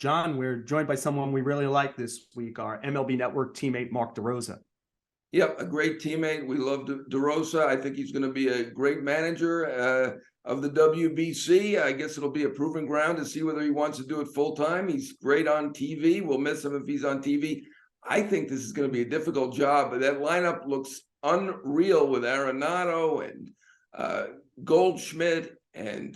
John, we're joined by someone we really like this week, our MLB Network teammate, Mark DeRosa. Yep, a great teammate. We love DeRosa. I think he's going to be a great manager of the WBC. I guess it'll be a proving ground to see whether he wants to do it full time. He's great on TV. We'll miss him if he's on TV. I think this is going to be a difficult job, but that lineup looks unreal with Arenado and Goldschmidt and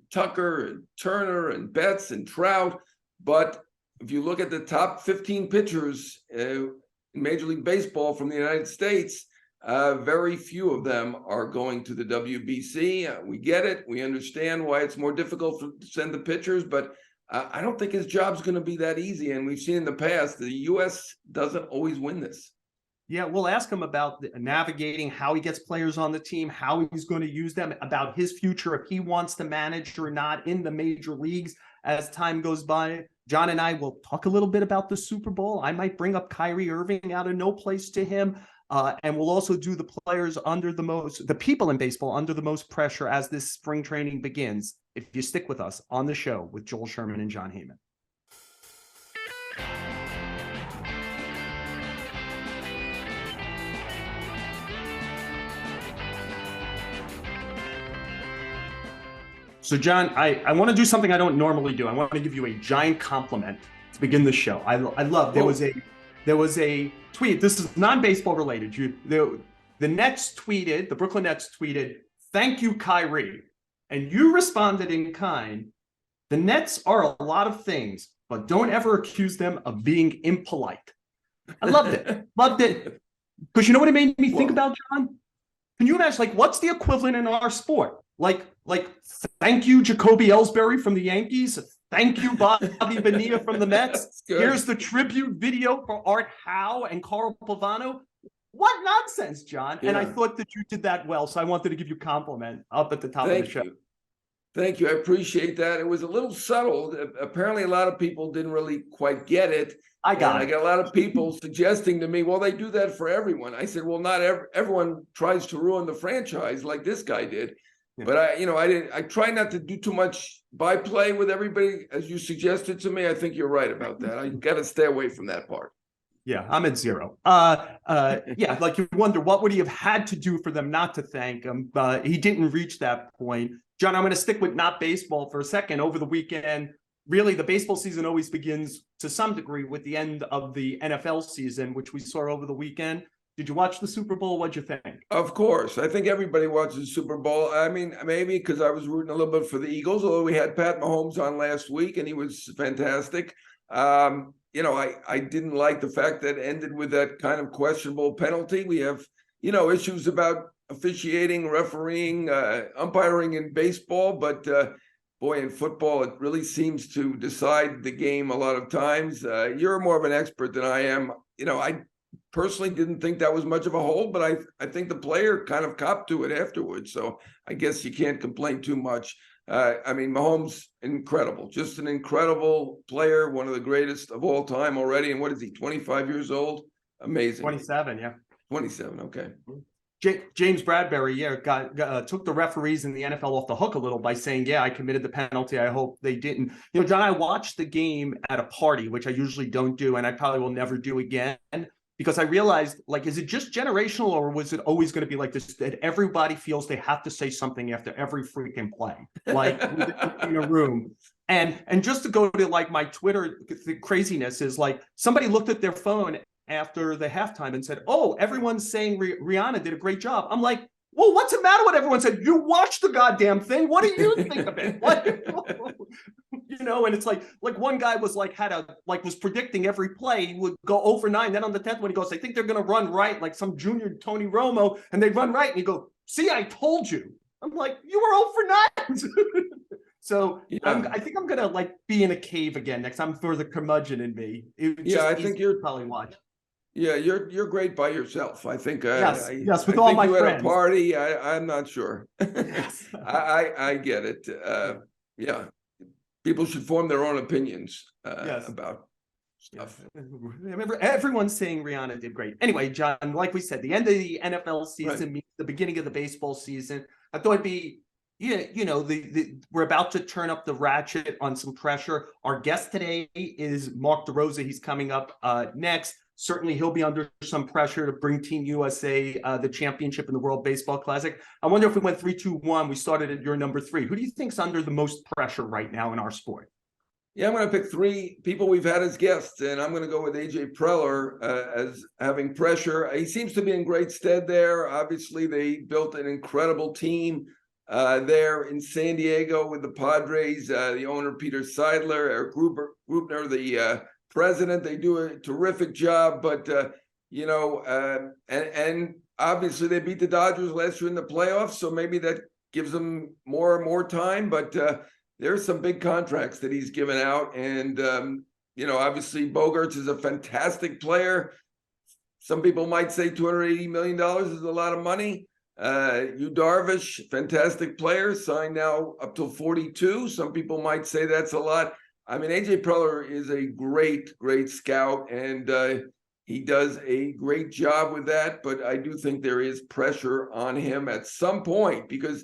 Tucker and Turner and Betts and Trout. But if you look at the top 15 pitchers in Major League Baseball from the United States, very few of them are going to the WBC. We get it. We understand why it's more difficult to send the pitchers, but I don't think his job's going to be that easy. And we've seen in the past, the U.S. doesn't always win this. Yeah, we'll ask him about navigating how he gets players on the team, how he's going to use them, about his future, if he wants to manage or not in the major leagues as time goes by. John and I will talk a little bit about the Super Bowl. I might bring up Kyrie Irving out of no place to him. And we'll also do the players the people in baseball under the most pressure as this spring training begins. If you stick with us on the show with Joel Sherman and John Heyman. So, John, I want to do something I don't normally do. I want to give you a giant compliment to begin the show. I love, there was a tweet. This is non-baseball related. The Brooklyn Nets tweeted, "Thank you, Kyrie." And you responded in kind, "The Nets are a lot of things, but don't ever accuse them of being impolite." I loved it. Loved it. Because you know what it made me think about, John? Can you imagine, like, what's the equivalent in our sport? Like, thank you, Jacoby Ellsbury from the Yankees. Thank you, Bobby Bonilla from the Mets. Here's the tribute video for Art Howe and Carl Pavano. What nonsense, John. Yeah. And I thought that you did that well, so I wanted to give you a compliment up at the top of the show. Thank you. I appreciate that. It was a little subtle. Apparently, a lot of people didn't really quite get it. I got a lot of people suggesting to me, well, they do that for everyone. I said, well, not everyone tries to ruin the franchise like this guy did. Yeah. But I try not to do too much byplay with everybody, as you suggested to me. I think you're right about that. I got to stay away from that part. Yeah, I'm at zero. Yeah, like you wonder, what would he have had to do for them not to thank him? He didn't reach that point. John, I'm going to stick with not baseball for a second. Over the weekend, really, the baseball season always begins to some degree with the end of the NFL season, which we saw over the weekend. Did you watch the Super Bowl? What'd you think? Of course. I think everybody watches the Super Bowl. I mean, maybe because I was rooting a little bit for the Eagles, although we had Pat Mahomes on last week, and he was fantastic. I didn't like the fact that it ended with that kind of questionable penalty. We have, issues about officiating, refereeing, umpiring in baseball, but boy, in football, it really seems to decide the game a lot of times. You're more of an expert than I am. I personally didn't think that was much of a hold, but I think the player kind of copped to it afterwards. So I guess you can't complain too much. Mahomes, incredible, just an incredible player, one of the greatest of all time already. And what is he, 25 years old? Amazing. 27, yeah. 27, okay. James Bradbury, took the referees in the NFL off the hook a little by saying, yeah, I committed the penalty. I hope they didn't. John, I watched the game at a party, which I usually don't do, and I probably will never do again, because I realized, is it just generational, or was it always going to be like this, that everybody feels they have to say something after every freaking play, in a room? And just to go to my Twitter, the craziness is somebody looked at their phone after the halftime and said, oh, everyone's saying Rihanna did a great job. I'm like, well, what's the matter with everyone? Said, you watched the goddamn thing. What do you think of it? And it's like one guy was was predicting every play. He would go over 9. Then on the 10th one, he goes, I think they're going to run right, like some junior Tony Romo, and they run right. And you go, see, I told you. I'm like, you were 0 for 9. So yeah. I think I'm going to be in a cave again next time for the curmudgeon in me. I think you're probably watch. Yeah, you're great by yourself. I think. Yes, with all my friends. At a party, I'm not sure. Yes. I get it. Yeah, people should form their own opinions about stuff. Yeah. Remember, everyone's saying Rihanna did great. Anyway, John, like we said, the end of the NFL season means the beginning of the baseball season. I thought it'd be Yeah, we're about to turn up the ratchet on some pressure. Our guest today is Mark DeRosa. He's coming up next. Certainly, he'll be under some pressure to bring Team USA the championship in the World Baseball Classic. I wonder if we went 3-2-1. We started at your number 3. Who do you think's under the most pressure right now in our sport? Yeah, I'm going to pick 3 people we've had as guests, and I'm going to go with AJ Preller as having pressure. He seems to be in great stead there. Obviously, they built an incredible team there in San Diego with the Padres, the owner Peter Seidler, Eric Grubner, the president. They do a terrific job, but and obviously they beat the Dodgers last year in the playoffs, so maybe that gives them more and more time. But there's some big contracts that he's given out, and obviously Bogaerts is a fantastic player. Some people might say $280 million is a lot of money. Yu Darvish, fantastic player, signed now up till 42. Some people might say that's a lot. I mean, AJ Preller is a great, great scout, and he does a great job with that. But I do think there is pressure on him at some point, because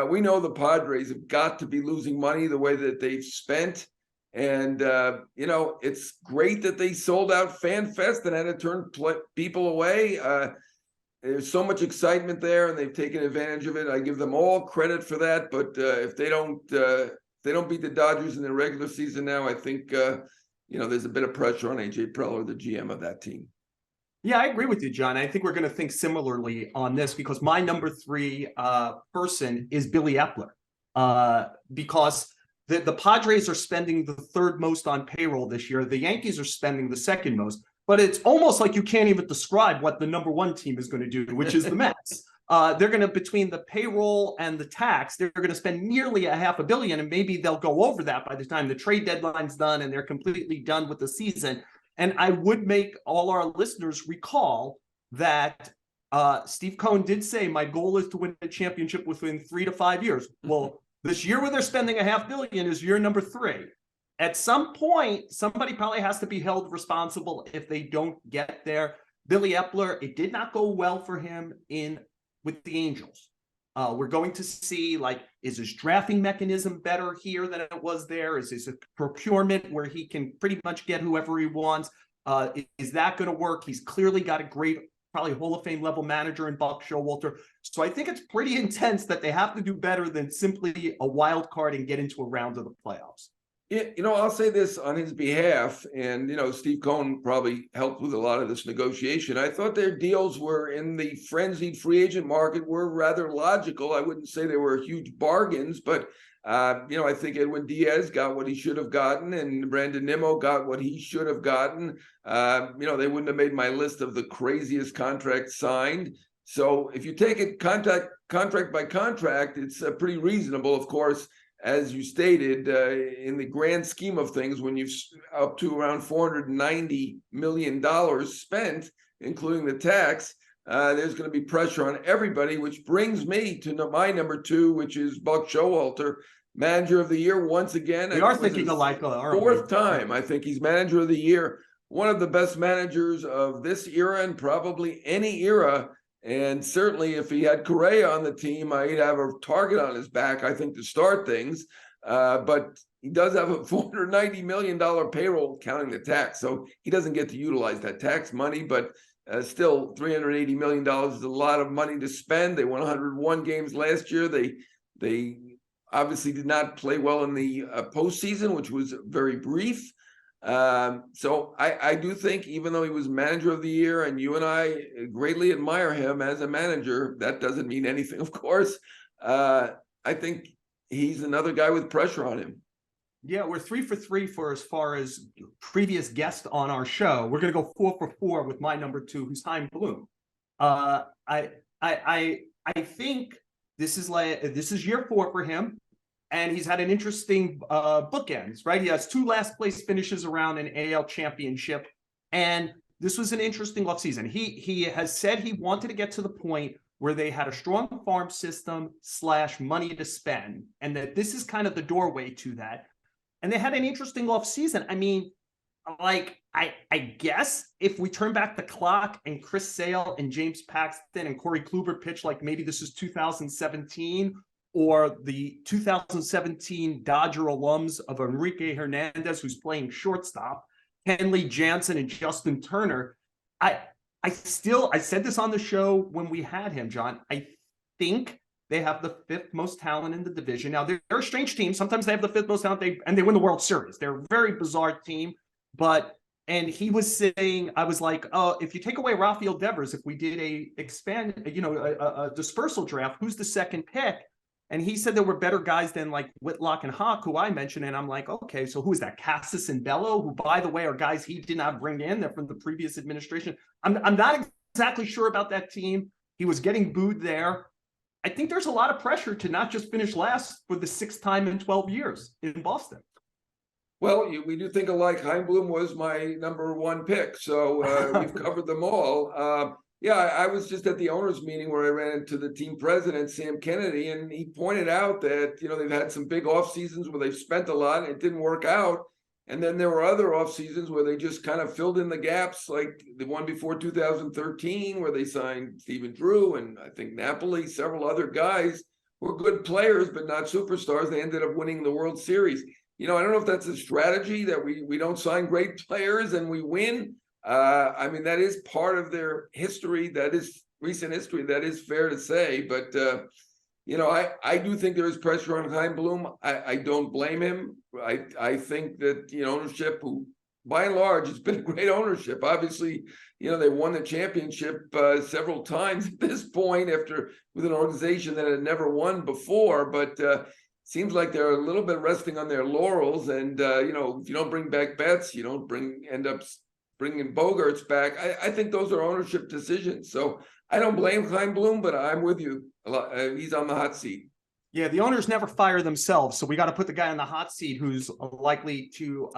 we know the Padres have got to be losing money the way that they've spent. And, it's great that they sold out Fan Fest and had to turn people away. There's so much excitement there, and they've taken advantage of it. I give them all credit for that. But if they don't beat the Dodgers in the regular season now, I think there's a bit of pressure on AJ Preller, the GM of that team. Yeah, I agree with you, John. I think we're going to think similarly on this, because my number 3 person is Billy Epler, because the Padres are spending the 3rd most on payroll this year. The Yankees are spending the 2nd most. But it's almost like you can't even describe what the number 1 team is going to do, which is the Mets. They're going to, between the payroll and the tax, they're going to spend nearly $500 million, and maybe they'll go over that by the time the trade deadline's done and they're completely done with the season. And I would make all our listeners recall that Steve Cohen did say, my goal is to win a championship within 3 to 5 years. Well, this year where they're spending $500 million is year number 3. At some point, somebody probably has to be held responsible if they don't get there. Billy Epler, it did not go well for him with the Angels. We're going to see, is his drafting mechanism better here than it was there? Is his procurement where he can pretty much get whoever he wants? Is that going to work? He's clearly got a great, probably Hall of Fame level manager in Buck Showalter. So I think it's pretty intense that they have to do better than simply a wild card and get into a round of the playoffs. Yeah, I'll say this on his behalf, and, Steve Cohen probably helped with a lot of this negotiation. I thought their deals were, in the frenzied free agent market, were rather logical. I wouldn't say they were huge bargains, but, I think Edwin Diaz got what he should have gotten, and Brandon Nimmo got what he should have gotten. They wouldn't have made my list of the craziest contracts signed. So if you take it contract by contract, it's pretty reasonable, of course. As you stated, in the grand scheme of things, when you've up to around $490 million spent, including the tax, there's going to be pressure on everybody, which brings me to my number 2, which is Buck Showalter, manager of the year once again. We are thinking alike. 4th time, I think he's manager of the year. One of the best managers of this era and probably any era. And certainly if he had Correa on the team, he'd have a target on his back, I think, to start things. But he does have a $490 million payroll, counting the tax. So he doesn't get to utilize that tax money, but still $380 million is a lot of money to spend. They won 101 games last year. They obviously did not play well in the postseason, which was very brief. So I do think, even though he was manager of the year and you and I greatly admire him as a manager, that doesn't mean anything, of course. I think he's another guy with pressure on him. Yeah, we're 3 for 3 for as far as previous guests on our show. We're going to go 4 for 4 with my number 2, who's Chaim Bloom. I think this is year 4 for him. And he's had an interesting bookends, right? He has 2 last place finishes around an AL championship. And this was an interesting offseason. He has said he wanted to get to the point where they had a strong farm system / money to spend, and that this is kind of the doorway to that. And they had an interesting offseason. I mean, I guess if we turn back the clock and Chris Sale and James Paxton and Corey Kluber pitch like maybe this is 2017, or the 2017 Dodger alums of Enrique Hernandez, who's playing shortstop, Kenley Jansen and Justin Turner. I said this on the show when we had him, John. I think they have the fifth most talent in the division. Now, they're a strange team. Sometimes they have the fifth most talent, and they win the World Series. They're a very bizarre team. And he was saying, I was like, oh, if you take away Rafael Devers, if we did a dispersal draft, who's the second pick? And he said there were better guys than like Whitlock and Hawk, who I mentioned. And I'm like, okay, so who is that? Cassis and Bello, who, by the way, are guys he did not bring in. They're from the previous administration. I'm not exactly sure about that team. He was getting booed there. I think there's a lot of pressure to not just finish last for the sixth time in 12 years in Boston. Well, we do think alike. Heimblum was my number one pick, so we've covered them all. Yeah, I was just at the owners' meeting where I ran into the team president, Sam Kennedy, and he pointed out that, they've had some big off seasons where they've spent a lot and it didn't work out. And then there were other off seasons where they just kind of filled in the gaps, like the one before 2013, where they signed Stephen Drew and I think Napoli, several other guys who were good players, but not superstars. They ended up winning the World Series. I don't know if that's a strategy that we don't sign great players and we win. I mean, that is part of their history. That is recent history. That is fair to say. But, I do think there is pressure on Heimblum. I don't blame him. I think that, ownership, who by and large, it's been great ownership. Obviously, they won the championship several times at this point with an organization that had never won before. But seems like they're a little bit resting on their laurels. And, if you don't bring back Betts, you don't end up bringing Bogarts back. I think those are ownership decisions. So I don't blame Heimblum, but I'm with you. He's on the hot seat. Yeah, the owners never fire themselves, so we got to put the guy on the hot seat who's likely to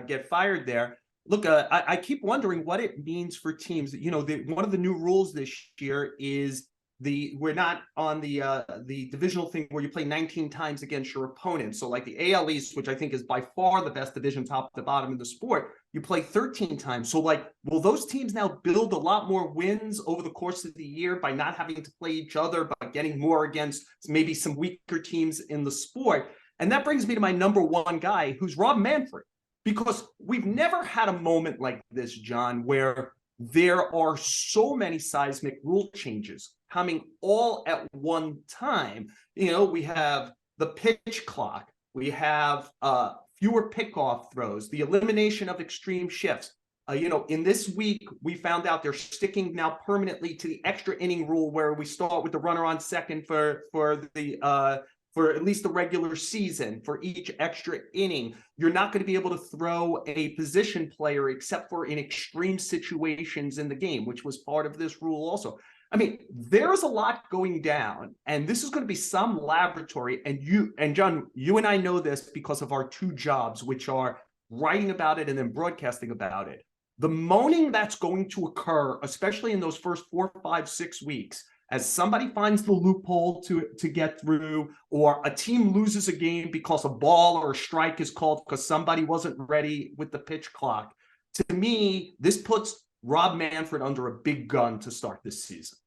get fired there. Look, I keep wondering what it means for teams. One of the new rules this year is we're not on the divisional thing where you play 19 times against your opponent. So like the AL East, which I think is by far the best division top to bottom in the sport, you play 13 times. So like, will those teams now build a lot more wins over the course of the year by not having to play each other, but getting more against maybe some weaker teams in the sport? And that brings me to my number one guy, who's Rob Manfred, because we've never had a moment like this, John, where there are so many seismic rule changes coming all at one time. We have the pitch clock, we have fewer pickoff throws, the elimination of extreme shifts. In this week, we found out they're sticking now permanently to the extra inning rule, where we start with the runner on second for at least the regular season. For each extra inning, you're not going to be able to throw a position player except for in extreme situations in the game, which was part of this rule also. I mean, there's a lot going down, and this is going to be some laboratory. And John, you and I know this because of our two jobs, which are writing about it and then broadcasting about it. The moaning that's going to occur, especially in those first 4, 5, 6 weeks, as somebody finds the loophole to get through, or a team loses a game because a ball or a strike is called because somebody wasn't ready with the pitch clock. To me, this puts Rob Manfred under a big gun to start this season.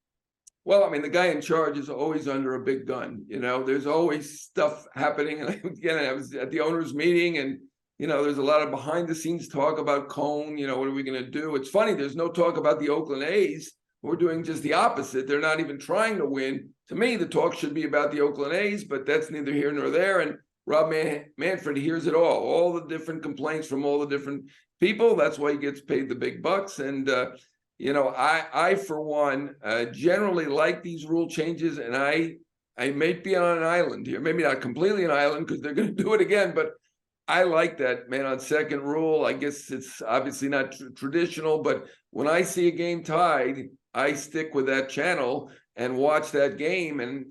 Well, I mean, the guy in charge is always under a big gun. There's always stuff happening. And again, I was at the owners' meeting, and there's a lot of behind the scenes talk about Cone. What are we going to do? It's funny. There's no talk about the Oakland A's. We're doing just the opposite. They're not even trying to win. To me, the talk should be about the Oakland A's, but that's neither here nor there. And Rob Manfred hears it all the different complaints from all the different people. That's why he gets paid the big bucks. And, I for one, generally like these rule changes. And I may be on an island here, maybe not completely an island because they're going to do it again, but I like that man on second rule. I guess it's obviously not traditional, but when I see a game tied, I stick with that channel and watch that game. And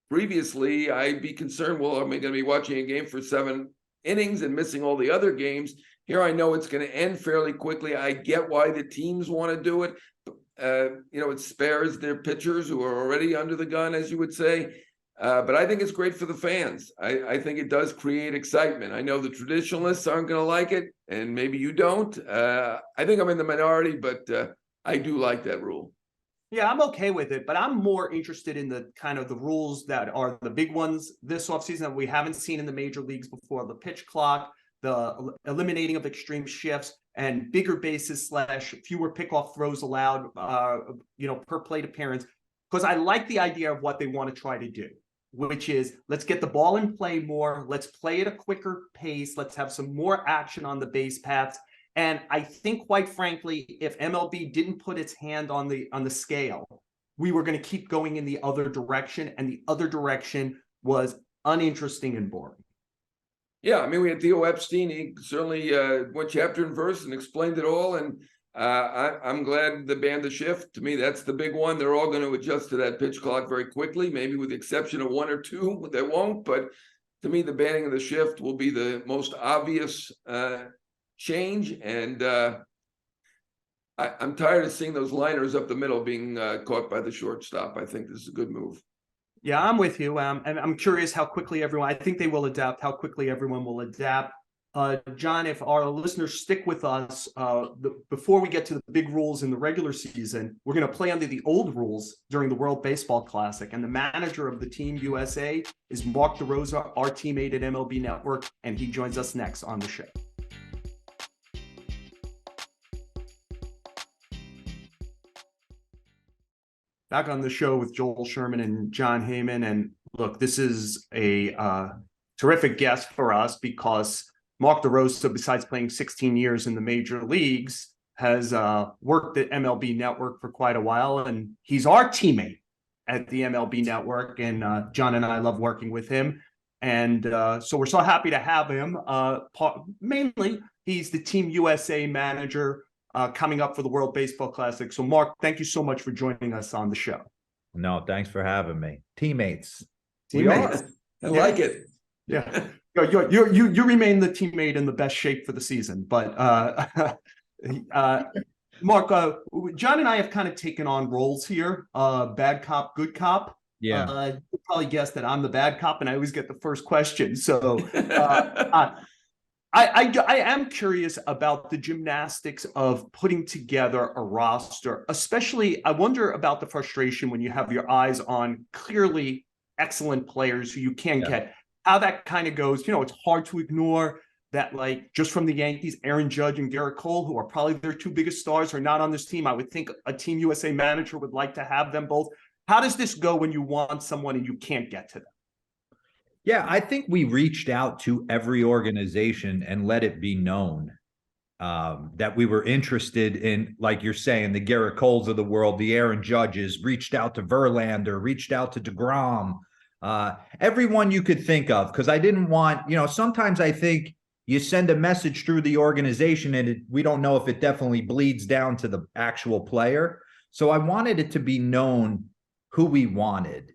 previously, I'd be concerned, well, am I going to be watching a game for 7 innings and missing all the other games? Here, I know it's going to end fairly quickly. I get why the teams want to do it. It spares their pitchers who are already under the gun, as you would say. But I think it's great for the fans. I think it does create excitement. I know the traditionalists aren't going to like it, and maybe you don't. I think I'm in the minority, but I do like that rule. Yeah, I'm okay with it, but I'm more interested in the kind of the rules that are the big ones this offseason that we haven't seen in the major leagues before: the pitch clock, the eliminating of extreme shifts, and bigger bases / fewer pickoff throws allowed, per plate appearance. Because I like the idea of what they want to try to do, which is let's get the ball in play more, let's play at a quicker pace, let's have some more action on the base paths. And I think, quite frankly, if MLB didn't put its hand on the scale, we were going to keep going in the other direction, and the other direction was uninteresting and boring. Yeah, I mean, we had Theo Epstein. He certainly went chapter and verse and explained it all. And I'm glad they banned the shift. To me, that's the big one. They're all going to adjust to that pitch clock very quickly, maybe with the exception of one or two that won't. But to me, the banning of the shift will be the most obvious change. And I'm tired of seeing those liners up the middle being caught by the shortstop. I think this is a good move. Yeah, I'm with you. And I'm curious how quickly I think they will adapt, how quickly everyone will adapt. John, if our listeners stick with us, before we get to the big rules in the regular season, we're going to play under the old rules during the World Baseball Classic. And the manager of the Team USA is Mark DeRosa, our teammate at MLB Network, and he joins us next on the show. Back on the show with Joel Sherman and John Heyman. And look, this is a terrific guest for us because Mark DeRosa, besides playing 16 years in the major leagues, has worked at MLB Network for quite a while. And he's our teammate at the MLB Network. And John and I love working with him. And so we're so happy to have him. Mainly, he's the Team USA manager coming up for the World Baseball Classic. So, Mark, thank you so much for joining us on the show. No, thanks for having me. Teammates. Teammates. I like it. Yeah. You remain the teammate in the best shape for the season. But, Mark, John and I have kind of taken on roles here, bad cop, good cop. Yeah. You probably guessed that I'm the bad cop, and I always get the first question. So I am curious about the gymnastics of putting together a roster, especially I wonder about the frustration when you have your eyes on clearly excellent players who you can get, how that kind of goes. It's hard to ignore that, like, just from the Yankees, Aaron Judge and Garrett Cole, who are probably their two biggest stars, are not on this team. I would think a Team USA manager would like to have them both. How does this go when you want someone and you can't get to them? Yeah, I think we reached out to every organization and let it be known that we were interested in, like you're saying, the Garrett Coles of the world, the Aaron Judges, reached out to Verlander, reached out to DeGrom, everyone you could think of, because I didn't want, sometimes I think you send a message through the organization and we don't know if it definitely bleeds down to the actual player. So I wanted it to be known who we wanted.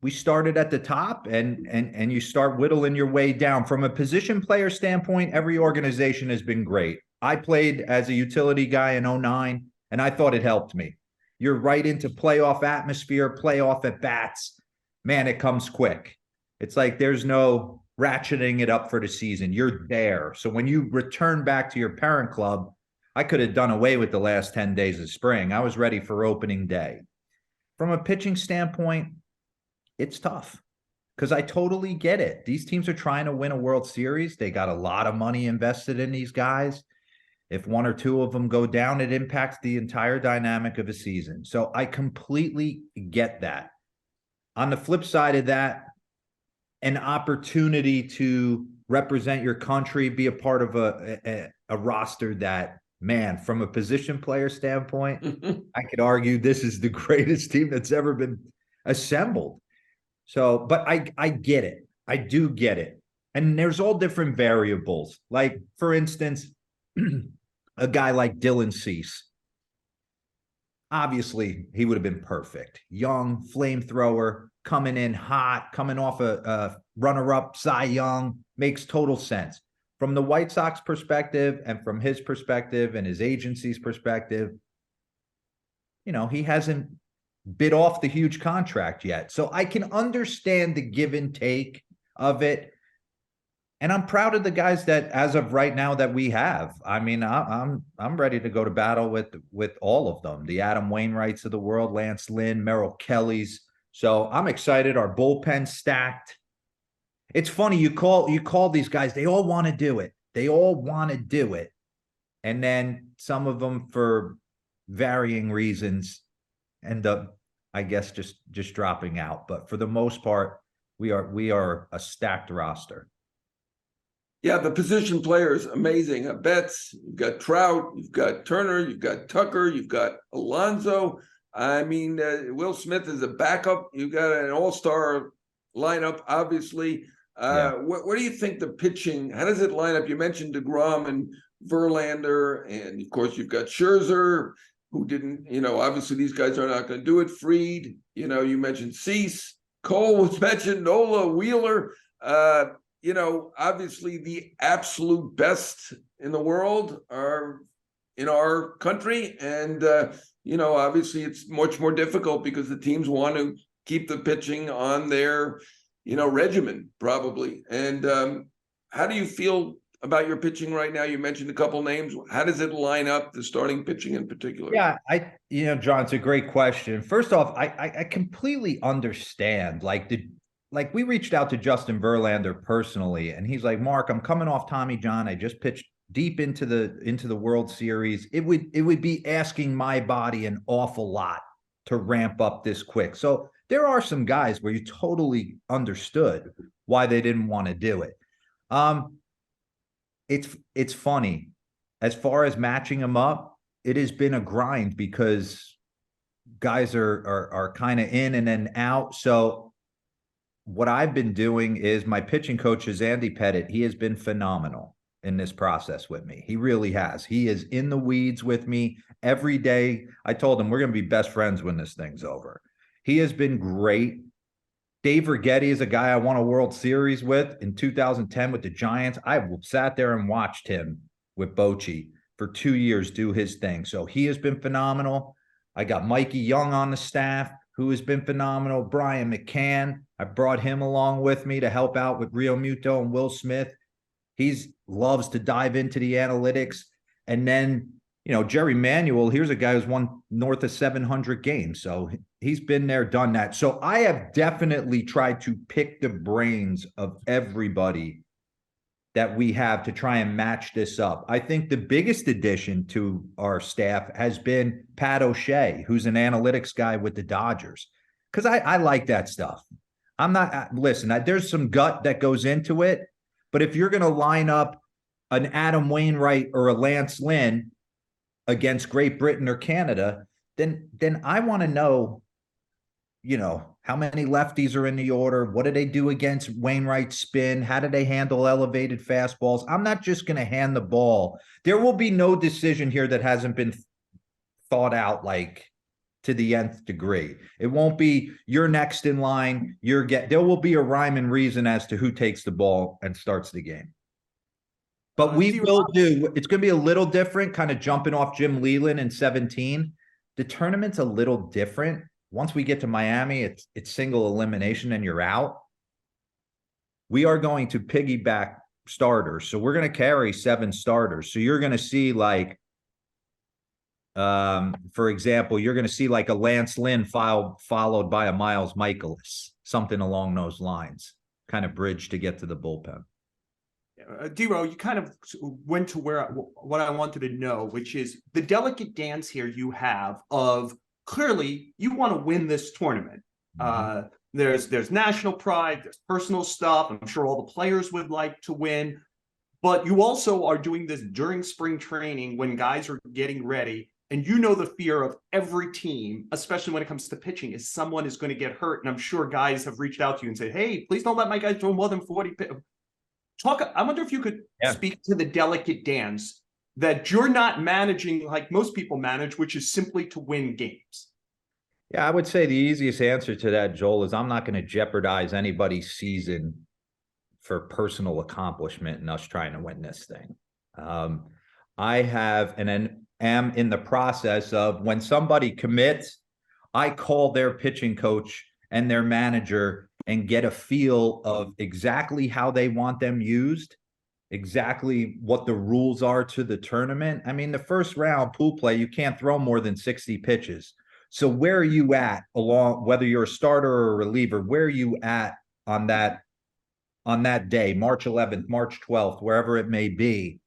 We started at the top and you start whittling your way down. From a position player standpoint, every organization has been great. I played as a utility guy in 2009, and I thought it helped me. You're right into playoff atmosphere, playoff at bats. Man, it comes quick. It's like there's no ratcheting it up for the season. You're there. So when you return back to your parent club, I could have done away with the last 10 days of spring. I was ready for opening day. From a pitching standpoint, it's tough because I totally get it. These teams are trying to win a World Series. They got a lot of money invested in these guys. If one or two of them go down, it impacts the entire dynamic of a season. So I completely get that. On the flip side of that, an opportunity to represent your country, be a part of a roster that, man, from a position player standpoint, I could argue this is the greatest team that's ever been assembled. So, but I get it. I do get it. And there's all different variables. Like, for instance, a guy like Dylan Cease. Obviously, he would have been perfect. Young, flamethrower, coming in hot, coming off a runner-up Cy Young, makes total sense. From the White Sox perspective and from his perspective and his agency's perspective, he hasn't bid off the huge contract yet. So I can understand the give and take of it. And I'm proud of the guys that, as of right now, that we have. I mean, I'm ready to go to battle with all of them. The Adam Wainwrights of the world, Lance Lynn, Merrill Kelly's. So I'm excited. Our bullpen stacked. It's funny, you call these guys, they all want to do it. They all want to do it. And then some of them, for varying reasons, end up, I guess, just dropping out. But for the most part, we are a stacked roster. Yeah, the position players, amazing. Betts, you've got Trout, you've got Turner, you've got Tucker, you've got Alonso. I mean, Will Smith is a backup. You've got an all-star lineup, obviously. What do you think the pitching, how does it line up? You mentioned DeGrom and Verlander, and of course you've got Scherzer, who didn't, obviously these guys are not going to do it. Fried, you mentioned Cease, Cole was mentioned, Nola, Wheeler. Obviously the absolute best in the world are in our country. And, obviously it's much more difficult because the teams want to keep the pitching on their, regimen probably. And how do you feel about your pitching right now? You mentioned a couple names. How does it line up, the starting pitching in particular? Yeah, John, it's a great question. First off, I completely understand. Like we reached out to Justin Verlander personally, and he's like, Mark, I'm coming off Tommy John. I just pitched deep into the World Series. It would be asking my body an awful lot to ramp up this quick. So there are some guys where you totally understood why they didn't want to do it. It's funny. As far as matching them up, it has been a grind because guys are kind of in and then out. So what I've been doing is, my pitching coach is Andy Pettit. He has been phenomenal in this process with me. He really has. He is in the weeds with me every day. I told him we're going to be best friends when this thing's over. He has been great. Dave Righetti is a guy I won a World Series with in 2010 with the Giants. I sat there and watched him with Bochy for 2 years do his thing. So he has been phenomenal. I got Mikey Young on the staff, who has been phenomenal. Brian McCann, I brought him along with me to help out with Rio Muto and Will Smith. He loves to dive into the analytics. And then, Jerry Manuel, here's a guy who's won north of 700 games. So he's been there, done that. So I have definitely tried to pick the brains of everybody that we have to try and match this up. I think the biggest addition to our staff has been Pat O'Shea, who's an analytics guy with the Dodgers, because I like that stuff. Listen, there's some gut that goes into it, but if you're going to line up an Adam Wainwright or a Lance Lynn against Great Britain or Canada, then I want to know, how many lefties are in the order? What do they do against Wainwright's spin? How do they handle elevated fastballs? I'm not just going to hand the ball. There will be no decision here that hasn't been thought out to the nth degree. It won't be you're next in line. There will be a rhyme and reason as to who takes the ball and starts the game. But it's going to be a little different, kind of jumping off Jim Leland in 2017. The tournament's a little different. Once we get to Miami, it's single elimination and you're out. We are going to piggyback starters. So we're going to carry 7 starters. So you're going to see for example, you're going to see a Lance Lynn followed by a Miles Michaelis, something along those lines, kind of bridge to get to the bullpen. D-Ro, you kind of went to what I wanted to know, which is the delicate dance here you have of, clearly you want to win this tournament. Mm-hmm. There's national pride, there's personal stuff. I'm sure all the players would like to win, but you also are doing this during spring training when guys are getting ready. And the fear of every team, especially when it comes to pitching, is someone is going to get hurt. And I'm sure guys have reached out to you and said, hey, please don't let my guys throw more than 40 pitches. I wonder if you could speak to the delicate dance that you're not managing like most people manage, which is simply to win games. Yeah, I would say the easiest answer to that, Joel, is I'm not going to jeopardize anybody's season for personal accomplishment and us trying to win this thing. I have and am in the process of, when somebody commits, I call their pitching coach and their manager and get a feel of exactly how they want them used, exactly what the rules are to the tournament. I mean, the first round pool play, you can't throw more than 60 pitches. So where are you at along, whether you're a starter or a reliever, where are you at on that day, March 11th, March 12th, wherever it may be?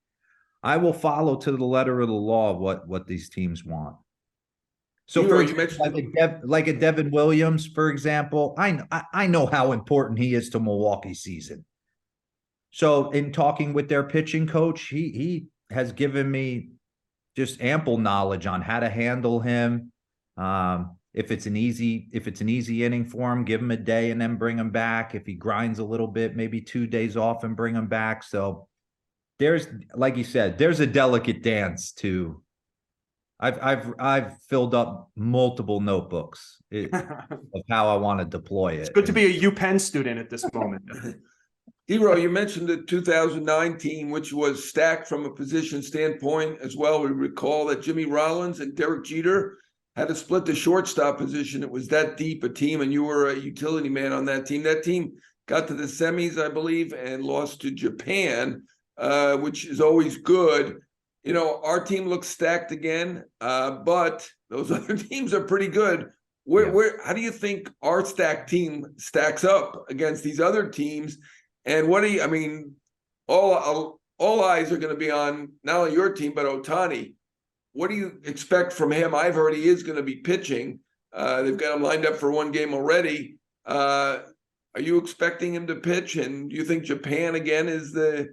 I will follow to the letter of the law what these teams want. So for example, like a Devin Williams, for example, I know how important he is to Milwaukee's season. So in talking with their pitching coach, he has given me just ample knowledge on how to handle him. If it's an easy inning for him, give him a day and then bring him back. If he grinds a little bit, maybe 2 days off and bring him back. So there's, like you said, there's a delicate dance to. I've filled up multiple notebooks of how I want to deploy it. It's good to be a UPenn student at this moment. Hero, you mentioned the 2009 team, which was stacked from a position standpoint as well. We recall that Jimmy Rollins and Derek Jeter had to split the shortstop position. It was that deep a team, and you were a utility man on that team. That team got to the semis, I believe, and lost to Japan, which is always good. You know, our team looks stacked again, but those other teams are pretty good. How do you think our stacked team stacks up against these other teams? And I mean, all eyes are going to be on not only your team, but Ohtani. What do you expect from him? I've heard he is going to be pitching. They've got him lined up for one game already. Are you expecting him to pitch? And do you think Japan again is the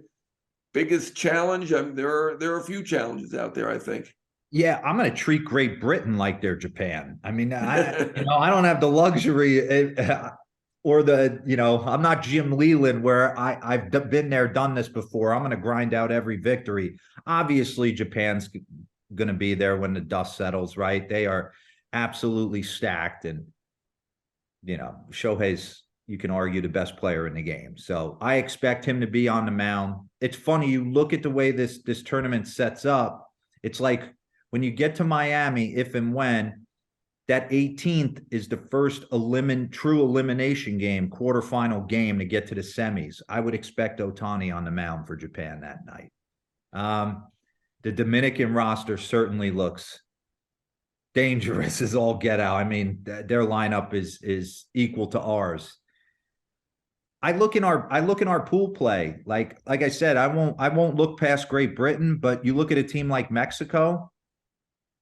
biggest challenge? There are a few challenges out there, I think. Yeah, I'm going to treat Great Britain like they're Japan. I mean, I don't have the luxury or I'm not Jim Leland where I've been there, done this before. I'm going to grind out every victory. Obviously, Japan's going to be there when the dust settles, right? They are absolutely stacked. And, Shohei's, you can argue, the best player in the game. So I expect him to be on the mound. It's funny, you look at the way this tournament sets up. It's like when you get to Miami, if and when, that 18th is the first true elimination game, quarterfinal game to get to the semis. I would expect Ohtani on the mound for Japan that night. The Dominican roster certainly looks dangerous as all get out. I mean, their lineup is equal to ours. I look in our pool play. Like I said, I won't look past Great Britain, but you look at a team like Mexico,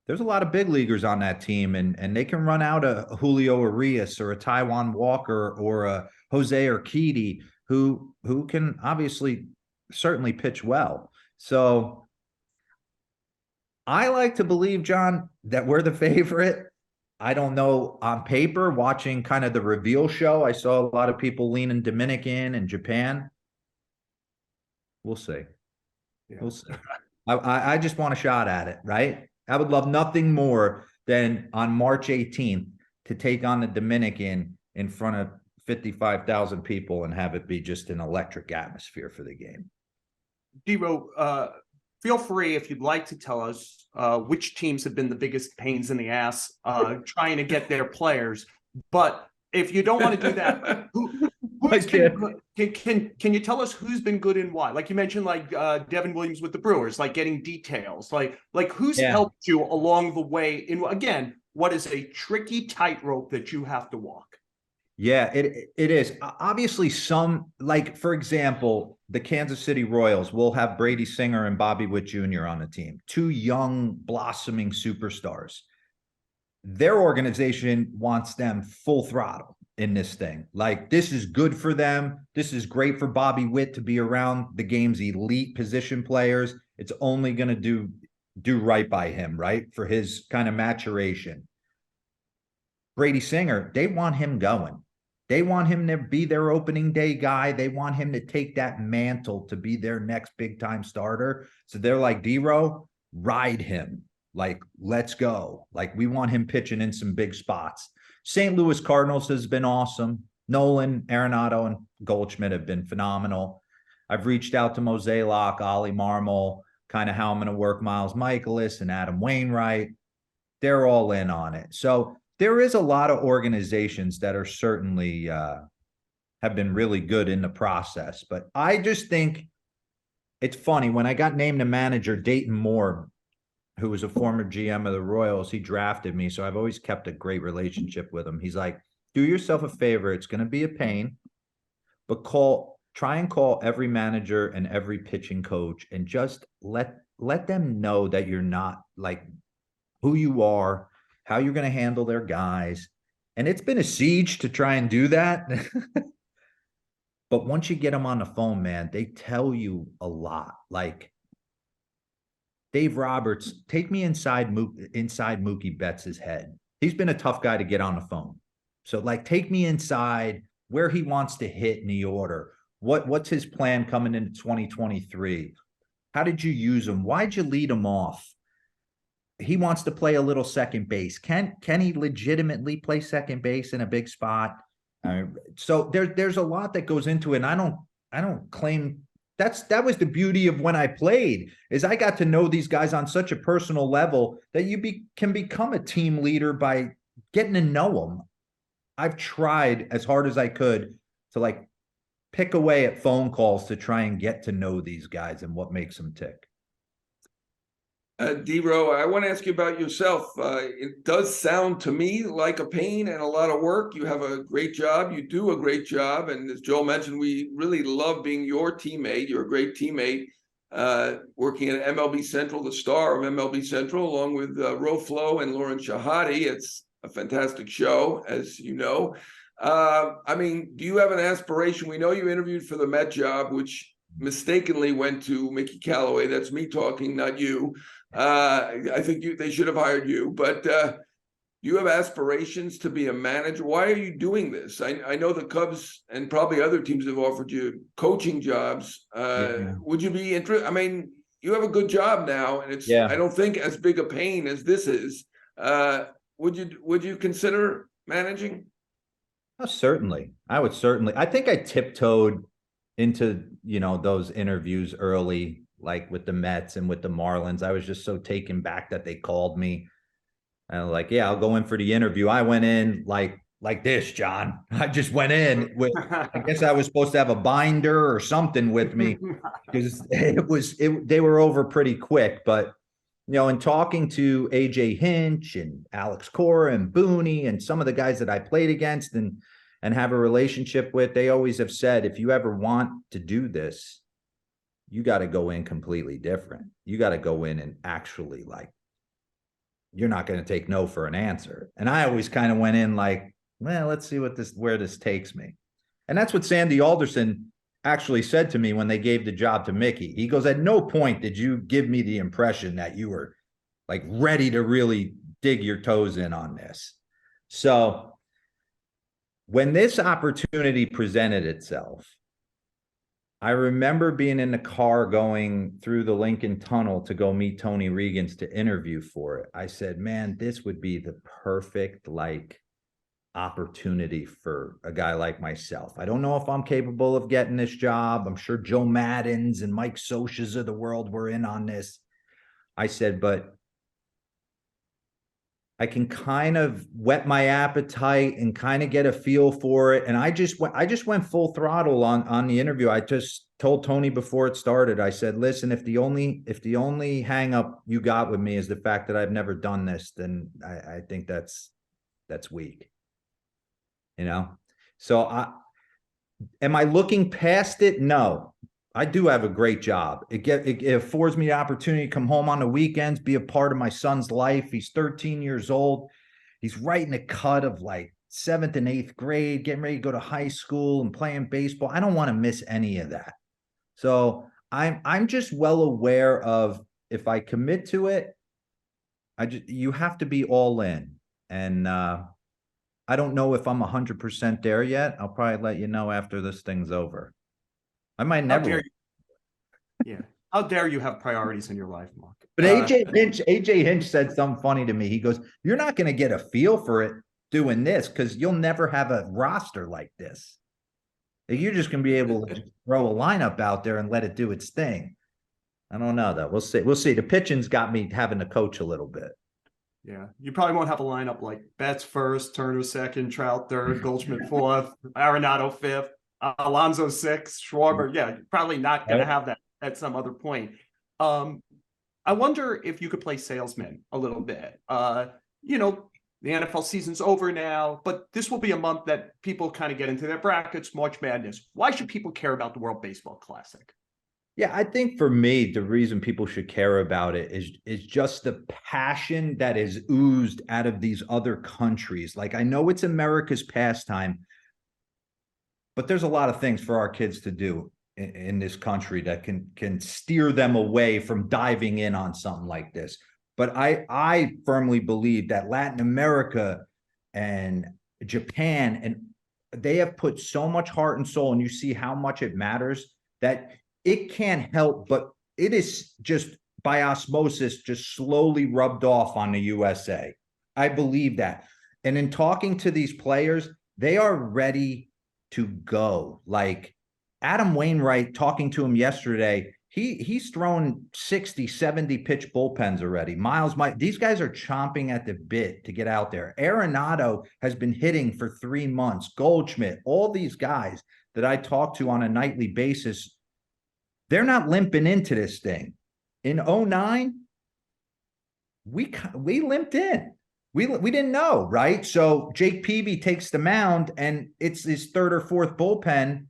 there's a lot of big leaguers on that team, and they can run out a Julio Urias or a Taijuan Walker or a Jose Urquidy who can obviously certainly pitch well. So I like to believe, John, that we're the favorite. I don't know on paper, watching kind of the reveal show, I saw a lot of people leaning Dominican and Japan. We'll see. Yeah. We'll see. I just want a shot at it, right? I would love nothing more than on March 18th to take on the Dominican in front of 55,000 people and have it be just an electric atmosphere for the game. D-Ro, feel free, if you'd like, to tell us which teams have been the biggest pains in the ass trying to get their players. But if you don't want to do that, can you tell us who's been good and why? Like you mentioned, like Devin Williams with the Brewers, like getting details, like who's helped you along the way in, again, what is a tricky tightrope that you have to walk? Yeah, it is. Obviously, like, for example, the Kansas City Royals will have Brady Singer and Bobby Witt Jr. on the team, two young, blossoming superstars. Their organization wants them full throttle in this thing. Like, this is good for them. This is great for Bobby Witt to be around the game's elite position players. It's only going to do right by him, right? For his kind of maturation. Brady Singer, they want him going. They want him to be their opening day guy. They want him to take that mantle to be their next big time starter. So they're like, D-Ro, ride him. Like, let's go. Like, we want him pitching in some big spots. St. Louis Cardinals has been awesome. Nolan, Arenado, and Goldschmidt have been phenomenal. I've reached out to Mozeliak, Ollie Marmol, kind of how I'm going to work Miles Michaelis and Adam Wainwright. They're all in on it. So there is a lot of organizations that are certainly have been really good in the process. But I just think it's funny. When I got named a manager, Dayton Moore, who was a former GM of the Royals, he drafted me. So I've always kept a great relationship with him. He's like, do yourself a favor. It's going to be a pain, but try and call every manager and every pitching coach and just let them know that you're not like who you are, how you're going to handle their guys. And it's been a siege to try and do that. But once you get them on the phone, man, they tell you a lot. Like Dave Roberts, take me inside Mookie Betts' head. He's been a tough guy to get on the phone. So like, take me inside where he wants to hit in the order. What's his plan coming into 2023? How did you use him? Why'd you lead him off? He wants to play a little second base. Can he legitimately play second base in a big spot? So there's a lot that goes into it. And I don't claim that was the beauty of when I played, is I got to know these guys on such a personal level that you can become a team leader by getting to know them. I've tried as hard as I could to like pick away at phone calls to try and get to know these guys and what makes them tick. D-Ro, I want to ask you about yourself. It does sound to me like a pain and a lot of work. You have a great job. You do a great job. And as Joel mentioned, we really love being your teammate. You're a great teammate, working at MLB Central, the star of MLB Central, along with Roflo and Lauren Shahadi. It's a fantastic show, as you know. I mean, do you have an aspiration? We know you interviewed for the Met job, which mistakenly went to Mickey Callaway. That's me talking, not you. I think they should have hired you, but do you have aspirations to be a manager? Why are you doing this? I know the Cubs and probably other teams have offered you coaching jobs. Would you be interested? I mean, you have a good job now, and it's I don't think as big a pain as this is. Would you consider managing? Oh, certainly. I would certainly. I think I tiptoed into, those interviews early, like with the Mets and with the Marlins. I was just so taken back that they called me. And I'm like, yeah, I'll go in for the interview. I went in like this, John. I just went in with, I guess I was supposed to have a binder or something with me because they were over pretty quick. But, in talking to AJ Hinch and Alex Cora and Booney and some of the guys that I played against and have a relationship with, they always have said, if you ever want to do this, you got to go in completely different. You got to go in and actually you're not going to take no for an answer. And I always kind of went in like, well, let's see where this takes me. And that's what Sandy Alderson actually said to me when they gave the job to Mickey. He goes, at no point did you give me the impression that you were like ready to really dig your toes in on this. So when this opportunity presented itself, I remember being in the car going through the Lincoln Tunnel to go meet Tony Regans to interview for it. I said, man, this would be the perfect opportunity for a guy like myself. I don't know if I'm capable of getting this job. I'm sure Joe Maddens and Mike Sochas of the world were in on this. I said, but I can kind of whet my appetite and kind of get a feel for it. And I just went full throttle on the interview. I just told Tony before it started, I said, listen, if the only hang up you got with me is the fact that I've never done this, then I think that's weak. So am I looking past it? No. I do have a great job. It affords me the opportunity to come home on the weekends, be a part of my son's life. He's 13 years old. He's right in the cut of 7th and 8th grade, getting ready to go to high school and playing baseball. I don't want to miss any of that. So I'm just well aware of, if I commit to it, you have to be all in. And I don't know if I'm 100% there yet. I'll probably let you know after this thing's over. I might never. How dare you have priorities in your life, Mark? But AJ Hinch said something funny to me. He goes, you're not going to get a feel for it doing this because you'll never have a roster like this. You're just going to be able to throw a lineup out there and let it do its thing. I don't know, though. We'll see. The pitching's got me having to coach a little bit. Yeah, you probably won't have a lineup like Betts first, Turner second, Trout third, Goldschmidt fourth, Arenado fifth. Alonso 6, Schwarber. Yeah, probably not going to Right. have that at some other point. I wonder if you could play salesman a little bit. You know, the NFL season's over now, but this will be a month that people kind of get into their brackets, March Madness. Why should people care about the World Baseball Classic? Yeah, I think for me, the reason people should care about it is just the passion that is oozed out of these other countries. Like, I know it's America's pastime, but there's a lot of things for our kids to do in this country that can steer them away from diving in on something like this. But I firmly believe that Latin America and Japan, and they have put so much heart and soul, and you see how much it matters, that it can't help but it is just by osmosis, just slowly rubbed off on the USA. I believe that. And in talking to these players, they are ready to go. Like Adam Wainwright, talking to him yesterday, he's thrown 60, 70 pitch bullpens already. These guys are chomping at the bit to get out there. Arenado has been hitting for 3 months. Goldschmidt, all these guys that I talk to on a nightly basis, they're not limping into this thing. In 2009, we limped in. We didn't know, right? So Jake Peavy takes the mound, and it's his third or fourth bullpen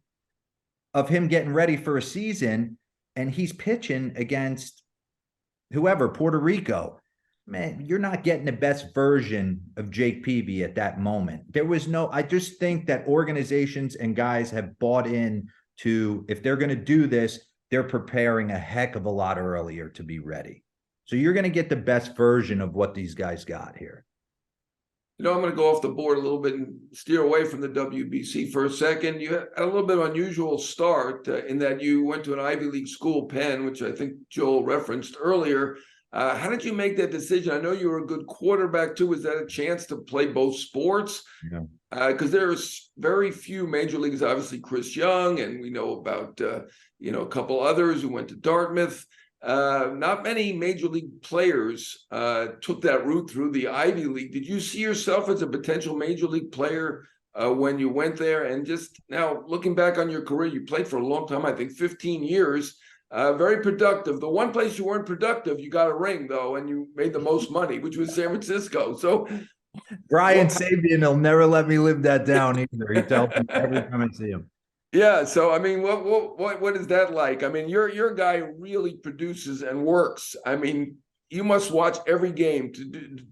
of him getting ready for a season, and he's pitching against whoever, Puerto Rico. Man, you're not getting the best version of Jake Peavy at that moment. I just think that organizations and guys have bought in to, if they're going to do this, they're preparing a heck of a lot earlier to be ready. So you're going to get the best version of what these guys got here. You know, I'm going to go off the board a little bit and steer away from the WBC for a second. You had a little bit unusual start in that you went to an Ivy League school, Penn, which I think Joel referenced earlier. How did you make that decision? I know you were a good quarterback too. Was that a chance to play both sports? Yeah. Because there's very few major leagues. Obviously, Chris Young, and we know about a couple others who went to Dartmouth. Not many major league players took that route through the Ivy League. Did you see yourself as a potential major league player when you went there? And just now looking back on your career, you played for a long time, I think 15 years, very productive. The one place you weren't productive, you got a ring though, and you made the most money, which was San Francisco. So Brian Sabian, he'll never let me live that down either. He tells me every time I see him. Yeah, so I mean, what is that like? I mean, you're a guy who really produces and works. I mean, you must watch every game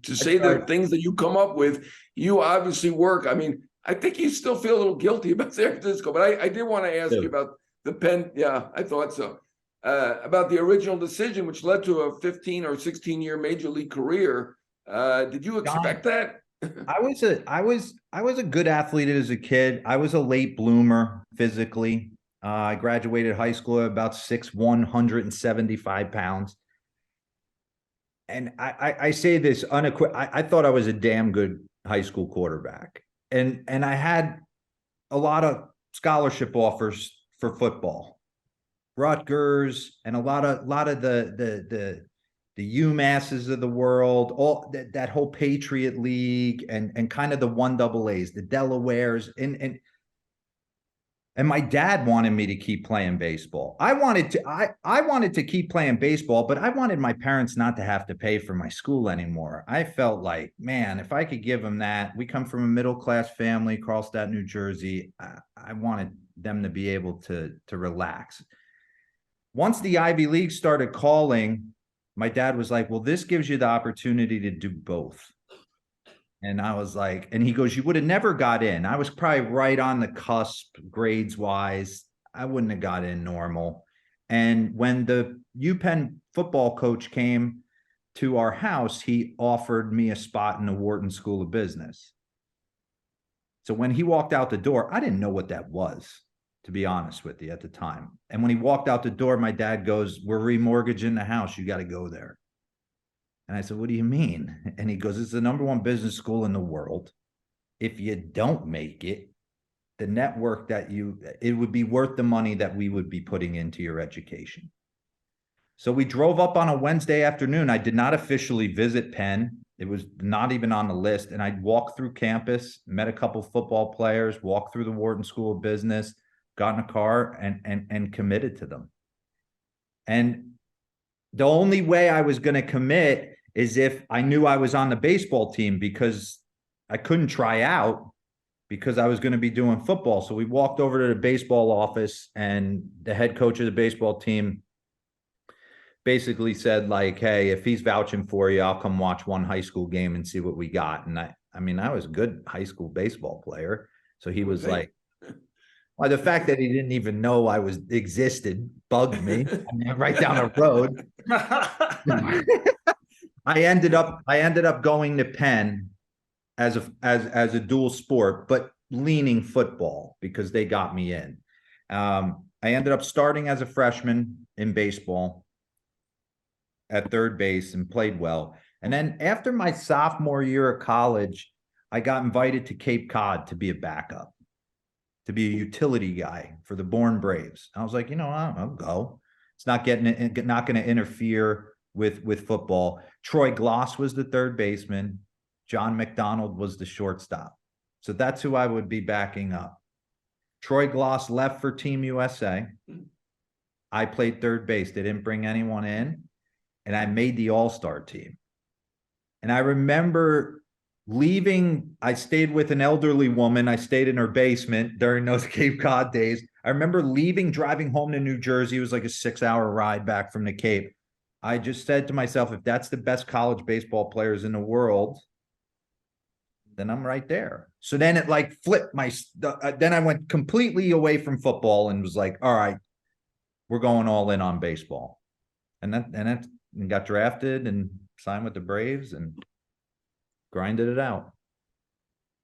to say the things that you come up with. You obviously work. I mean, I think you still feel a little guilty about San Francisco, but I did want to ask you about the Penn. Yeah, I thought so. About the original decision, which led to a 15 or 16-year major league career. Did you expect that? I was a good athlete as a kid. I was a late bloomer physically. I graduated high school at about 6'1", 175 pounds. And I say this I thought I was a damn good high school quarterback. And I had a lot of scholarship offers for football. Rutgers and a lot of the UMasses of the world, all that whole Patriot League and kind of the 1AAs, the Delawares, and my dad wanted me to keep playing baseball. I wanted to keep playing baseball, but I wanted my parents not to have to pay for my school anymore. I felt like, man, if I could give them that. We come from a middle-class family, Carlstadt, New Jersey. I wanted them to be able to relax. Once the Ivy League started calling, my dad was like, well, this gives you the opportunity to do both. And I was like, and he goes, you would have never got in. I was probably right on the cusp grades wise. I wouldn't have got in normal. And when the UPenn football coach came to our house, he offered me a spot in the Wharton School of Business. So when he walked out the door, I didn't know what that was, to be honest with you, at the time. And when he walked out the door, my dad goes, we're remortgaging the house. You got to go there. And I said, what do you mean? And he goes, it's the #1 business school in the world. If you don't make it, the network it would be worth the money that we would be putting into your education. So we drove up on a Wednesday afternoon. I did not officially visit Penn. It was not even on the list. And I walked through campus, met a couple football players, walked through the Wharton School of Business, got in a car and committed to them. And the only way I was going to commit is if I knew I was on the baseball team, because I couldn't try out because I was going to be doing football. So we walked over to the baseball office, and the head coach of the baseball team basically said, like, hey, if he's vouching for you, I'll come watch one high school game and see what we got. And I mean, I was a good high school baseball player. So he was like, well, the fact that he didn't even know I existed bugged me. I mean, right down the road. I ended up going to Penn as a dual sport, but leaning football because they got me in. I ended up starting as a freshman in baseball at third base and played well. And then after my sophomore year of college, I got invited to Cape Cod to be a backup, to be a utility guy for the Bourne Braves. I was like, I'll go. It's not going to interfere with football. Troy Gloss was the third baseman. John McDonald was the shortstop. So that's who I would be backing up. Troy Gloss left for Team USA. I played third base. They didn't bring anyone in. And I made the all-star team. And I remember leaving. I stayed with an elderly woman. I stayed in her basement during those Cape Cod days. I remember leaving, driving home to New Jersey. It was like a 6-hour ride back from the Cape. I just said to myself, if that's the best college baseball players in the world, then I'm right there. So then it like flipped then I went completely away from football and was like, all right, we're going all in on baseball. And got drafted and signed with the Braves and grinded it out.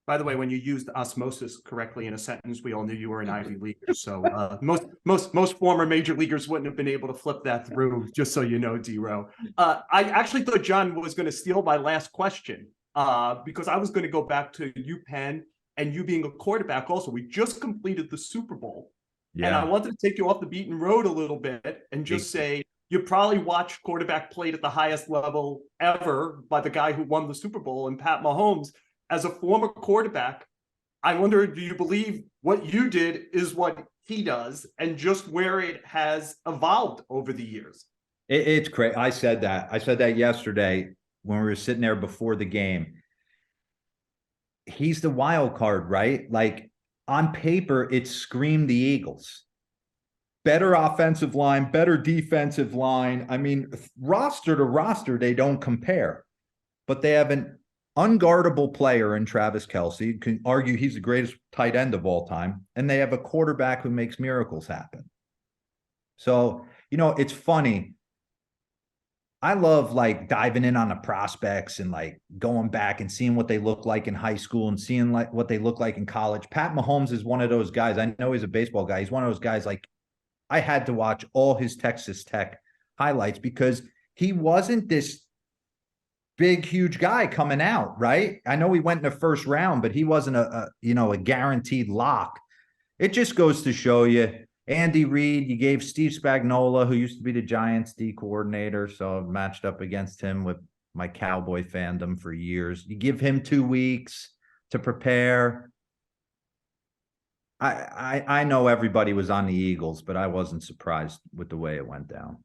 By the way, when you used osmosis correctly in a sentence, we all knew you were an Ivy Leaguer. So most former major leaguers wouldn't have been able to flip that through, just so you know, D-Row. I actually thought John was going to steal my last question because I was going to go back to UPenn and you being a quarterback also. We just completed the Super Bowl. Yeah. And I wanted to take you off the beaten road a little bit and just say, you probably watched quarterback played at the highest level ever by the guy who won the Super Bowl and Pat Mahomes. As a former quarterback, I wonder, do you believe what you did is what he does and just where it has evolved over the years? It's crazy. I said that yesterday when we were sitting there before the game. He's the wild card, right? Like on paper, it screamed the Eagles. Better offensive line, better defensive line. I mean, roster to roster, they don't compare. But they have an unguardable player in Travis Kelce. You can argue he's the greatest tight end of all time. And they have a quarterback who makes miracles happen. So, it's funny. I love like diving in on the prospects and like going back and seeing what they look like in high school and seeing like what they look like in college. Pat Mahomes is one of those guys. I know he's a baseball guy. He's one of those guys like, I had to watch all his Texas Tech highlights because he wasn't this big, huge guy coming out, right? I know he went in the first round, but he wasn't a guaranteed lock. It just goes to show you, Andy Reid, you gave Steve Spagnuolo, who used to be the Giants D coordinator, so I've matched up against him with my Cowboy fandom for years. You give him 2 weeks to prepare. I know everybody was on the Eagles, but I wasn't surprised with the way it went down.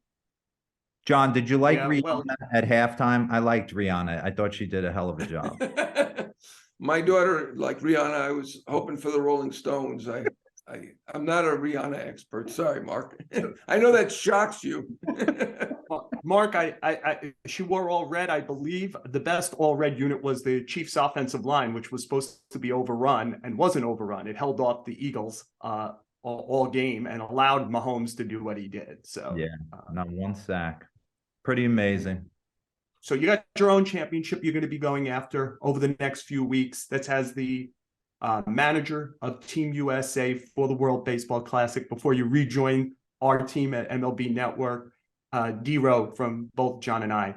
John, did you like Rihanna at halftime? I liked Rihanna. I thought she did a hell of a job. My daughter liked Rihanna. I was hoping for the Rolling Stones. I'm not a Rihanna expert. Sorry, Mark. I know that shocks you. Mark, she wore all red. I believe the best all red unit was the Chiefs offensive line, which was supposed to be overrun and wasn't overrun. It held off the Eagles all game and allowed Mahomes to do what he did. So yeah, not one sack. Pretty amazing. So you got your own championship you're going to be going after over the next few weeks. That has the manager of Team USA for the World Baseball Classic before you rejoin our team at MLB Network. D-Row from both John and I.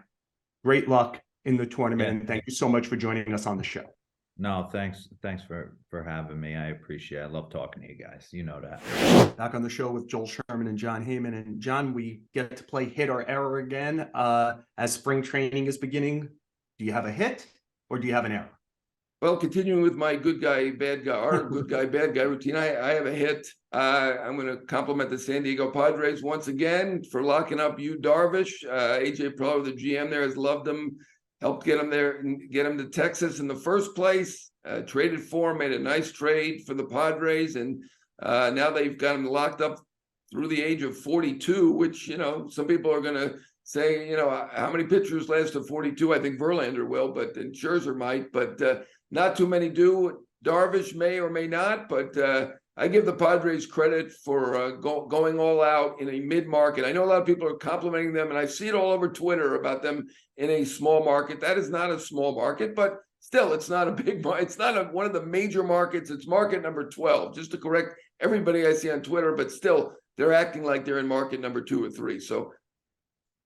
Great luck in the tournament, and thank you so much for joining us on the show. No, thanks for having me. I appreciate it. I love talking to you guys. You know that. Back on the show with Joel Sherman and John Heyman. And John, we get to play hit or error again as spring training is beginning. Do you have a hit or do you have an error? Well, continuing with my good guy, bad guy, or good guy, bad guy routine, I have a hit. I'm going to compliment the San Diego Padres once again for locking up Yu Darvish. AJ Preller, the GM there, has loved him, helped get him there and get him to Texas in the first place. Traded for him, made a nice trade for the Padres, and now they've got him locked up through the age of 42, which, some people are going to say, how many pitchers last to 42? I think Verlander will, and Scherzer might, but not too many do. Darvish may or may not, but I give the Padres credit for going all out in a mid-market. I know a lot of people are complimenting them, and I see it all over Twitter about them in a small market. That is not a small market, but still, it's not a big market. It's not one of the major markets. It's market number 12, just to correct everybody I see on Twitter, but still, they're acting like they're in market number 2 or 3. So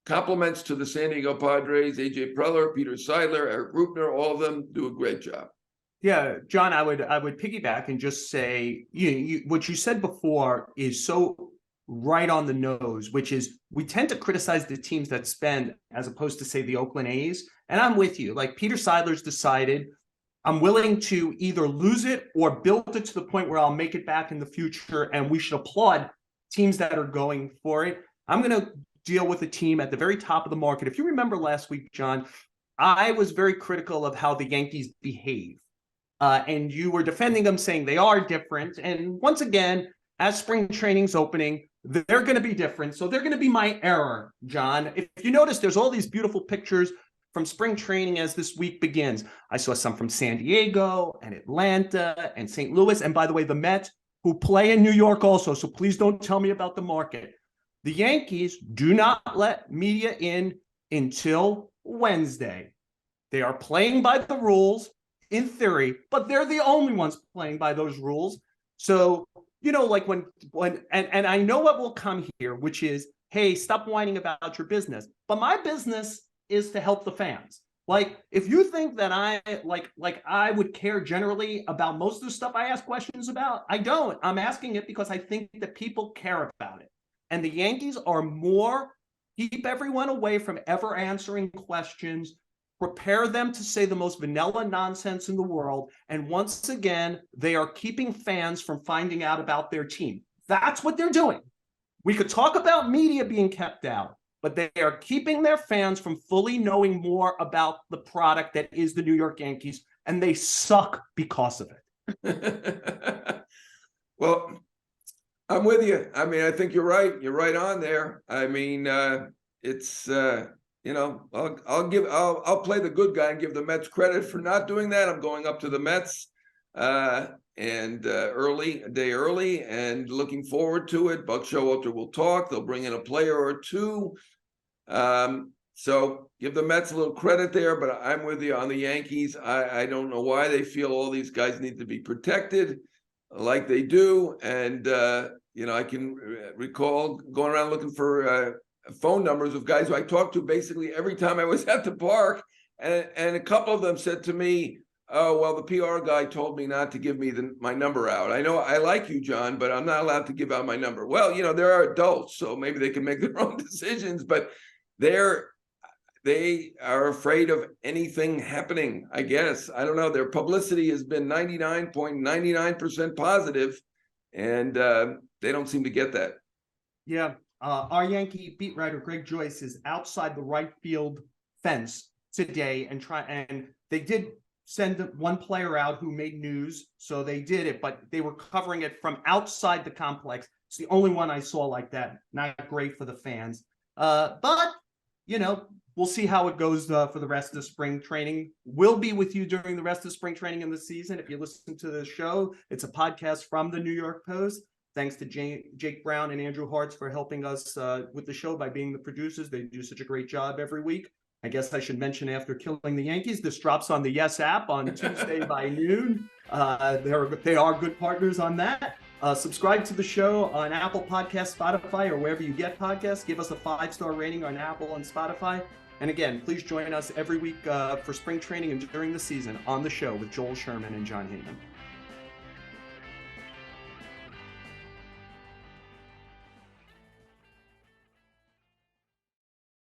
compliments to the San Diego Padres, AJ Preller, Peter Seidler, Eric Rupner, all of them do a great job. Yeah, John, I would piggyback and just say, what you said before is so right on the nose, which is we tend to criticize the teams that spend as opposed to, say, the Oakland A's. And I'm with you. Like Peter Seidler's decided, I'm willing to either lose it or build it to the point where I'll make it back in the future. And we should applaud teams that are going for it. I'm going to deal with a team at the very top of the market. If you remember last week, John, I was very critical of how the Yankees behave. And you were defending them, saying they are different. And once again, as spring training's opening, they're going to be different. So they're going to be my error, John. If you notice, there's all these beautiful pictures from spring training as this week begins. I saw some from San Diego and Atlanta and St. Louis. And by the way, the Mets, who play in New York also. So please don't tell me about the market. The Yankees do not let media in until Wednesday. They are playing by the rules. In theory, but they're the only ones playing by those rules. So, like when I know what will come here, which is, hey, stop whining about your business. But my business is to help the fans. Like, if you think that I I would care generally about most of the stuff I ask questions about, I don't. I'm asking it because I think that people care about it. And the Yankees are keep everyone away from ever answering questions. Prepare them to say the most vanilla nonsense in the world. And once again, they are keeping fans from finding out about their team. That's what they're doing. We could talk about media being kept out, but they are keeping their fans from fully knowing more about the product that is the New York Yankees, and they suck because of it. Well, I'm with you. I mean, I think you're right. You're right on there. I mean, it's I'll play the good guy and give the Mets credit for not doing that. I'm going up to the Mets a day early, and looking forward to it. Buck Showalter will talk. They'll bring in a player or two. So give the Mets a little credit there, but I'm with you on the Yankees. I don't know why they feel all these guys need to be protected like they do. And, I can recall going around looking for phone numbers of guys who I talked to basically every time I was at the park. And a couple of them said to me, oh, well, the PR guy told me not to give me my number out. I know I like you, John, but I'm not allowed to give out my number. Well, there are adults, so maybe they can make their own decisions, but they are afraid of anything happening, I guess. I don't know. Their publicity has been 99.99% positive, and they don't seem to get that. Yeah. Our Yankee beat writer, Greg Joyce, is outside the right field fence today and they did send one player out who made news. So they did it, but they were covering it from outside the complex. It's the only one I saw like that. Not great for the fans. But, we'll see how it goes for the rest of the spring training. We'll be with you during the rest of spring training in the season. If you listen to the show, it's a podcast from the New York Post. Thanks to Jake Brown and Andrew Hartz for helping us with the show by being the producers. They do such a great job every week. I guess I should mention, after killing the Yankees, this drops on the Yes app on Tuesday by noon. They are good partners on that. Subscribe to the show on Apple Podcasts, Spotify, or wherever you get podcasts. Give us a 5-star rating on Apple and Spotify. And again, please join us every week for spring training and during the season on the show with Joel Sherman and John Heyman.